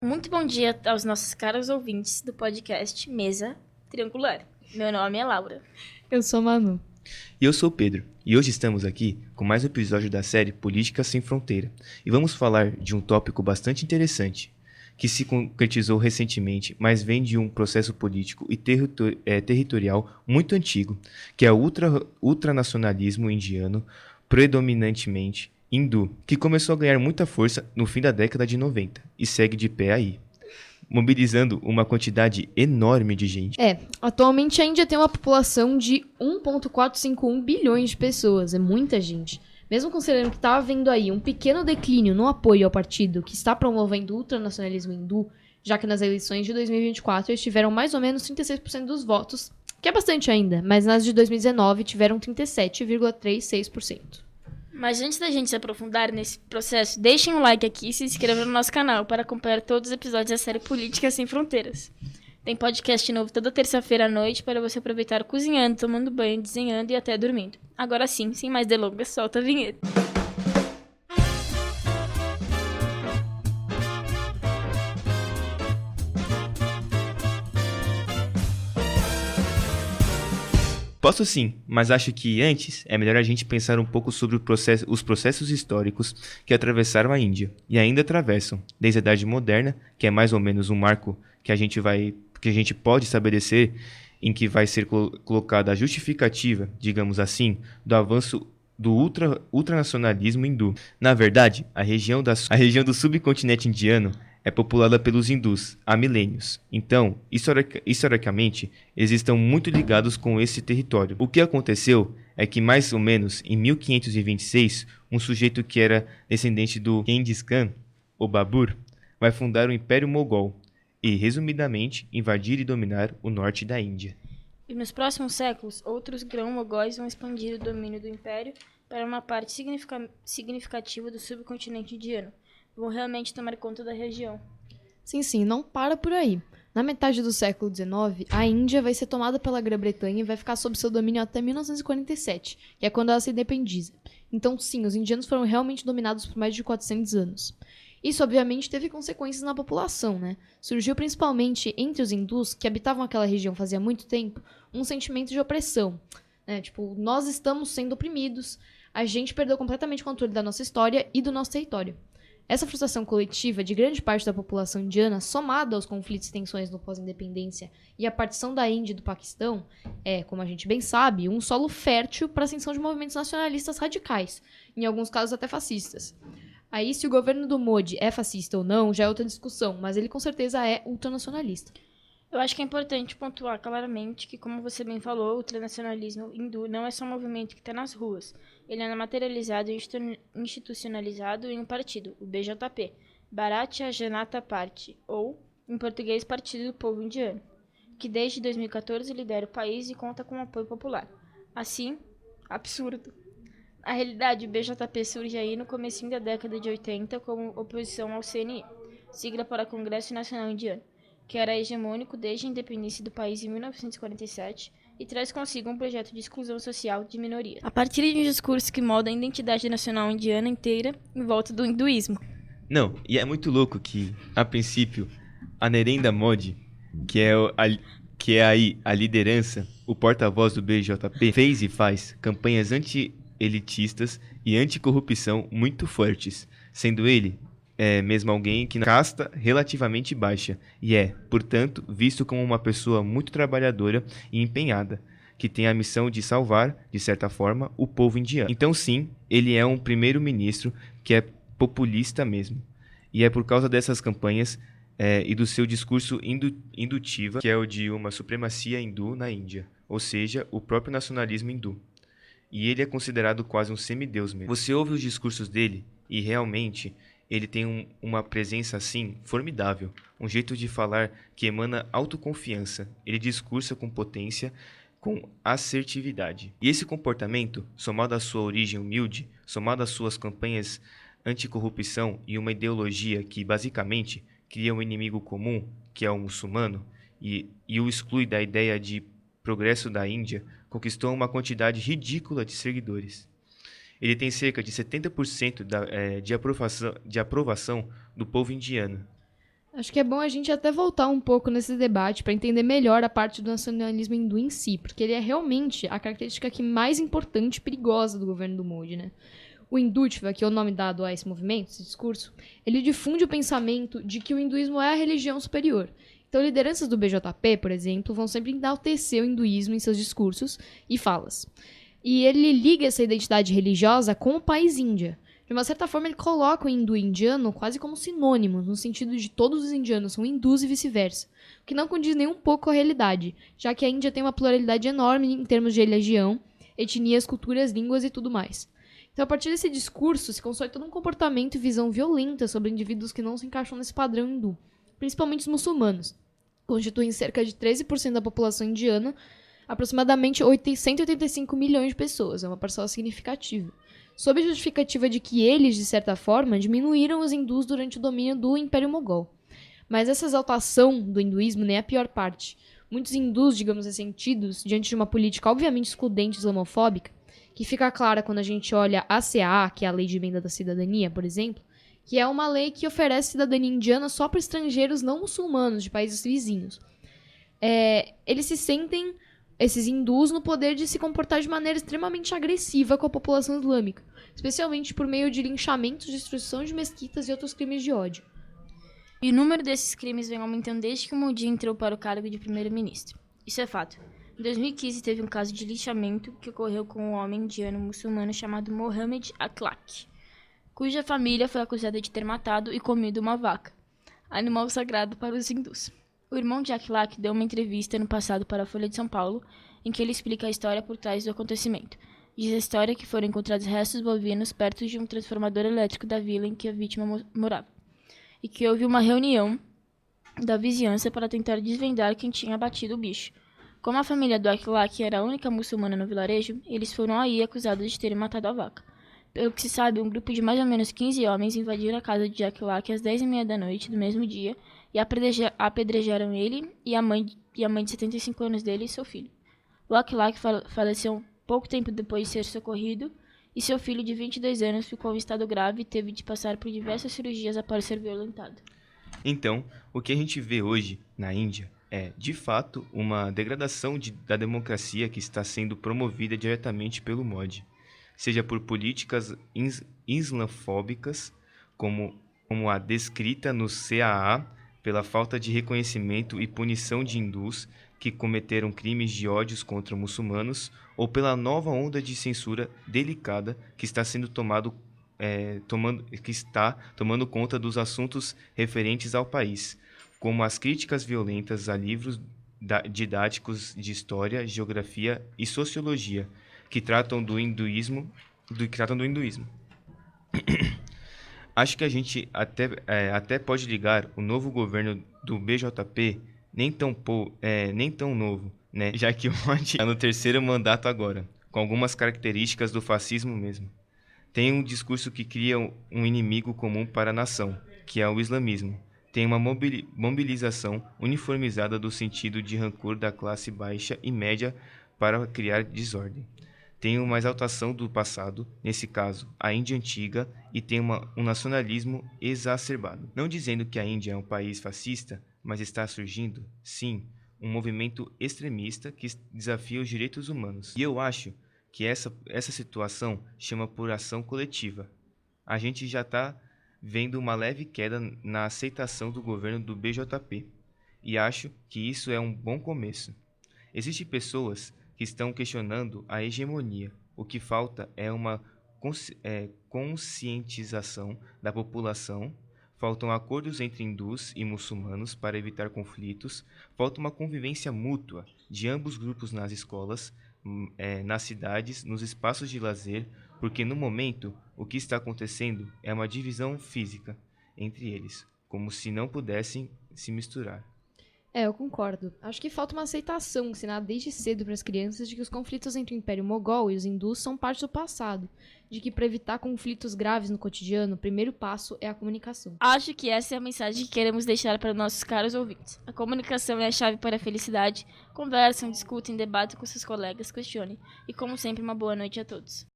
Muito bom dia aos nossos caros ouvintes do podcast Mesa Triangular. Meu nome é Laura. Eu sou a Manu. E eu sou o Pedro, e hoje estamos aqui com mais um episódio da série Política Sem Fronteira. E vamos falar de um tópico bastante interessante, que se concretizou recentemente, mas vem de um processo político e territorial muito antigo, que é o ultranacionalismo indiano, predominantemente hindu, que começou a ganhar muita força no fim da década de 90 e segue de pé aí, mobilizando uma quantidade enorme de gente. Atualmente a Índia tem uma população de 1,451 bilhões de pessoas, é muita gente. Mesmo considerando que está havendo aí um pequeno declínio no apoio ao partido que está promovendo o ultranacionalismo hindu, já que nas eleições de 2024 eles tiveram mais ou menos 36% dos votos, que é bastante ainda, mas nas de 2019 tiveram 37,36%. Mas antes da gente se aprofundar nesse processo, deixem um like aqui e se inscrevam no nosso canal para acompanhar todos os episódios da série Política Sem Fronteiras. Tem podcast novo toda terça-feira à noite para você aproveitar cozinhando, tomando banho, desenhando e até dormindo. Agora sim, sem mais delongas, solta a vinheta. Posso sim, mas acho que antes é melhor a gente pensar um pouco sobre os processos históricos que atravessaram a Índia e ainda atravessam, desde a Idade Moderna, que é mais ou menos um marco que a gente pode estabelecer em que vai ser colocada a justificativa, digamos assim, do avanço do ultranacionalismo hindu. Na verdade, a região do subcontinente indiano é populada pelos hindus há milênios. Então, historicamente, eles estão muito ligados com esse território. O que aconteceu é que, mais ou menos em 1526, um sujeito que era descendente do Genghis Khan, o Babur, vai fundar o Império Mogol e, resumidamente, invadir e dominar o norte da Índia. E nos próximos séculos, outros grão-mogóis vão expandir o domínio do império para uma parte significativa do subcontinente indiano. Vão realmente tomar conta da região. Sim, não para por aí. Na metade do século XIX, a Índia vai ser tomada pela Grã-Bretanha e vai ficar sob seu domínio até 1947, que é quando ela se independiza. Então, sim, os indianos foram realmente dominados por mais de 400 anos. Isso, obviamente, teve consequências na população, né? Surgiu principalmente entre os hindus, que habitavam aquela região fazia muito tempo, um sentimento de opressão. Né? Tipo, nós estamos sendo oprimidos, a gente perdeu completamente o controle da nossa história e do nosso território. Essa frustração coletiva de grande parte da população indiana, somada aos conflitos e tensões no pós-independência e a partição da Índia e do Paquistão, é, como a gente bem sabe, um solo fértil para a ascensão de movimentos nacionalistas radicais, em alguns casos até fascistas. Aí, se o governo do Modi é fascista ou não, já é outra discussão, mas ele com certeza é ultranacionalista. Eu acho que é importante pontuar claramente que, como você bem falou, o ultranacionalismo hindu não é só um movimento que está nas ruas. Ele é materializado e institucionalizado em um partido, o BJP, Bharatiya Janata Party, ou, em português, Partido do Povo Indiano, que desde 2014 lidera o país e conta com apoio popular. Assim, absurdo. Na realidade, o BJP surge aí no comecinho da década de 80 como oposição ao CNI, sigla para Congresso Nacional Indiano, que era hegemônico desde a independência do país em 1947 e traz consigo um projeto de exclusão social de minorias, a partir de um discurso que molda a identidade nacional indiana inteira em volta do hinduísmo. Não, e é muito louco que, a princípio, a Narendra Modi, que é aí a liderança, o porta-voz do BJP, fez e faz campanhas anti-elitistas e anticorrupção muito fortes, sendo ele mesmo alguém que na casta relativamente baixa e é, portanto, visto como uma pessoa muito trabalhadora e empenhada, que tem a missão de salvar, de certa forma, o povo indiano. Então sim, ele é um primeiro-ministro que é populista mesmo. E é por causa dessas campanhas e do seu discurso indutiva, que é o de uma supremacia hindu na Índia, ou seja, o próprio nacionalismo hindu. E ele é considerado quase um semideus mesmo. Você ouve os discursos dele e realmente ele tem uma presença assim formidável, um jeito de falar que emana autoconfiança. Ele discursa com potência, com assertividade. E esse comportamento, somado à sua origem humilde, somado às suas campanhas anticorrupção e uma ideologia que basicamente cria um inimigo comum, que é o muçulmano, e o exclui da ideia de progresso da Índia, conquistou uma quantidade ridícula de seguidores. Ele tem cerca de 70% de aprovação do povo indiano. Acho que é bom a gente até voltar um pouco nesse debate para entender melhor a parte do nacionalismo hindu em si, porque ele é realmente a característica que mais importante e perigosa do governo do Modi, né? O Hindutva, que é o nome dado a esse movimento, esse discurso, ele difunde o pensamento de que o hinduísmo é a religião superior. Então, lideranças do BJP, por exemplo, vão sempre enaltecer o hinduísmo em seus discursos e falas. E ele liga essa identidade religiosa com o país Índia. De uma certa forma, ele coloca o hindu e indiano quase como sinônimos, no sentido de todos os indianos são hindus e vice-versa, o que não condiz nem um pouco com a realidade, já que a Índia tem uma pluralidade enorme em termos de religião, etnias, culturas, línguas e tudo mais. Então, a partir desse discurso, se constrói todo um comportamento e visão violenta sobre indivíduos que não se encaixam nesse padrão hindu, principalmente os muçulmanos. Constituem cerca de 13% da população indiana, aproximadamente 185 milhões de pessoas, é uma parcela significativa. Sob a justificativa de que eles, de certa forma, diminuíram os hindus durante o domínio do Império Mogol. Mas essa exaltação do hinduísmo nem é a pior parte. Muitos hindus, digamos ressentidos, diante de uma política obviamente excludente e islamofóbica, que fica clara quando a gente olha a CAA, que é a Lei de Emenda da Cidadania, por exemplo, que é uma lei que oferece cidadania indiana só para estrangeiros não muçulmanos de países vizinhos. Eles se sentem, esses hindus, no poder de se comportar de maneira extremamente agressiva com a população islâmica, especialmente por meio de linchamentos, destruição de mesquitas e outros crimes de ódio. E o número desses crimes vem aumentando desde que o Modi entrou para o cargo de primeiro-ministro. Isso é fato. Em 2015, teve um caso de linchamento que ocorreu com um homem indiano muçulmano chamado Mohammed Akhlaq, cuja família foi acusada de ter matado e comido uma vaca, animal sagrado para os hindus. O irmão de Akhlaq deu uma entrevista no passado para a Folha de São Paulo, em que ele explica a história por trás do acontecimento. Diz a história que foram encontrados restos bovinos perto de um transformador elétrico da vila em que a vítima morava, e que houve uma reunião da vizinhança para tentar desvendar quem tinha abatido o bicho. Como a família do Akhlaq era a única muçulmana no vilarejo, eles foram aí acusados de terem matado a vaca. Pelo que se sabe, um grupo de mais ou menos 15 homens invadiram a casa de Akhlaq às 10h30 da noite do mesmo dia e apedrejaram ele e a mãe de 75 anos dele e seu filho. O Akhlaq faleceu pouco tempo depois de ser socorrido e seu filho de 22 anos ficou em estado grave e teve de passar por diversas cirurgias após ser violentado. Então, o que a gente vê hoje na Índia é, de fato, uma degradação da democracia que está sendo promovida diretamente pelo Modi, seja por políticas islamofóbicas, como a descrita no CAA, pela falta de reconhecimento e punição de hindus que cometeram crimes de ódio contra muçulmanos, ou pela nova onda de censura delicada que está sendo tomando conta dos assuntos referentes ao país, como as críticas violentas a livros didáticos de história, geografia e sociologia que tratam do hinduísmo. Acho que a gente até pode ligar o novo governo do BJP nem tão novo, né? Já que o Modi está no terceiro mandato agora, com algumas características do fascismo mesmo. Tem um discurso que cria um inimigo comum para a nação, que é o islamismo. Tem uma mobilização uniformizada do sentido de rancor da classe baixa e média para criar desordem. Tem uma exaltação do passado, nesse caso, a Índia antiga, e tem um nacionalismo exacerbado. Não dizendo que a Índia é um país fascista, mas está surgindo, sim, um movimento extremista que desafia os direitos humanos. E eu acho que essa situação chama por ação coletiva. A gente já está vendo uma leve queda na aceitação do governo do BJP, e acho que isso é um bom começo. Existem pessoas que estão questionando a hegemonia. O que falta é uma conscientização da população, faltam acordos entre hindus e muçulmanos para evitar conflitos, falta uma convivência mútua de ambos grupos nas escolas, nas cidades, nos espaços de lazer, porque no momento o que está acontecendo é uma divisão física entre eles, como se não pudessem se misturar. Eu concordo. Acho que falta uma aceitação ensinada desde cedo para as crianças de que os conflitos entre o Império Mogol e os hindus são parte do passado, de que para evitar conflitos graves no cotidiano, o primeiro passo é a comunicação. Acho que essa é a mensagem que queremos deixar para nossos caros ouvintes. A comunicação é a chave para a felicidade. Conversem, discutem, debatem com seus colegas, questionem. E como sempre, uma boa noite a todos.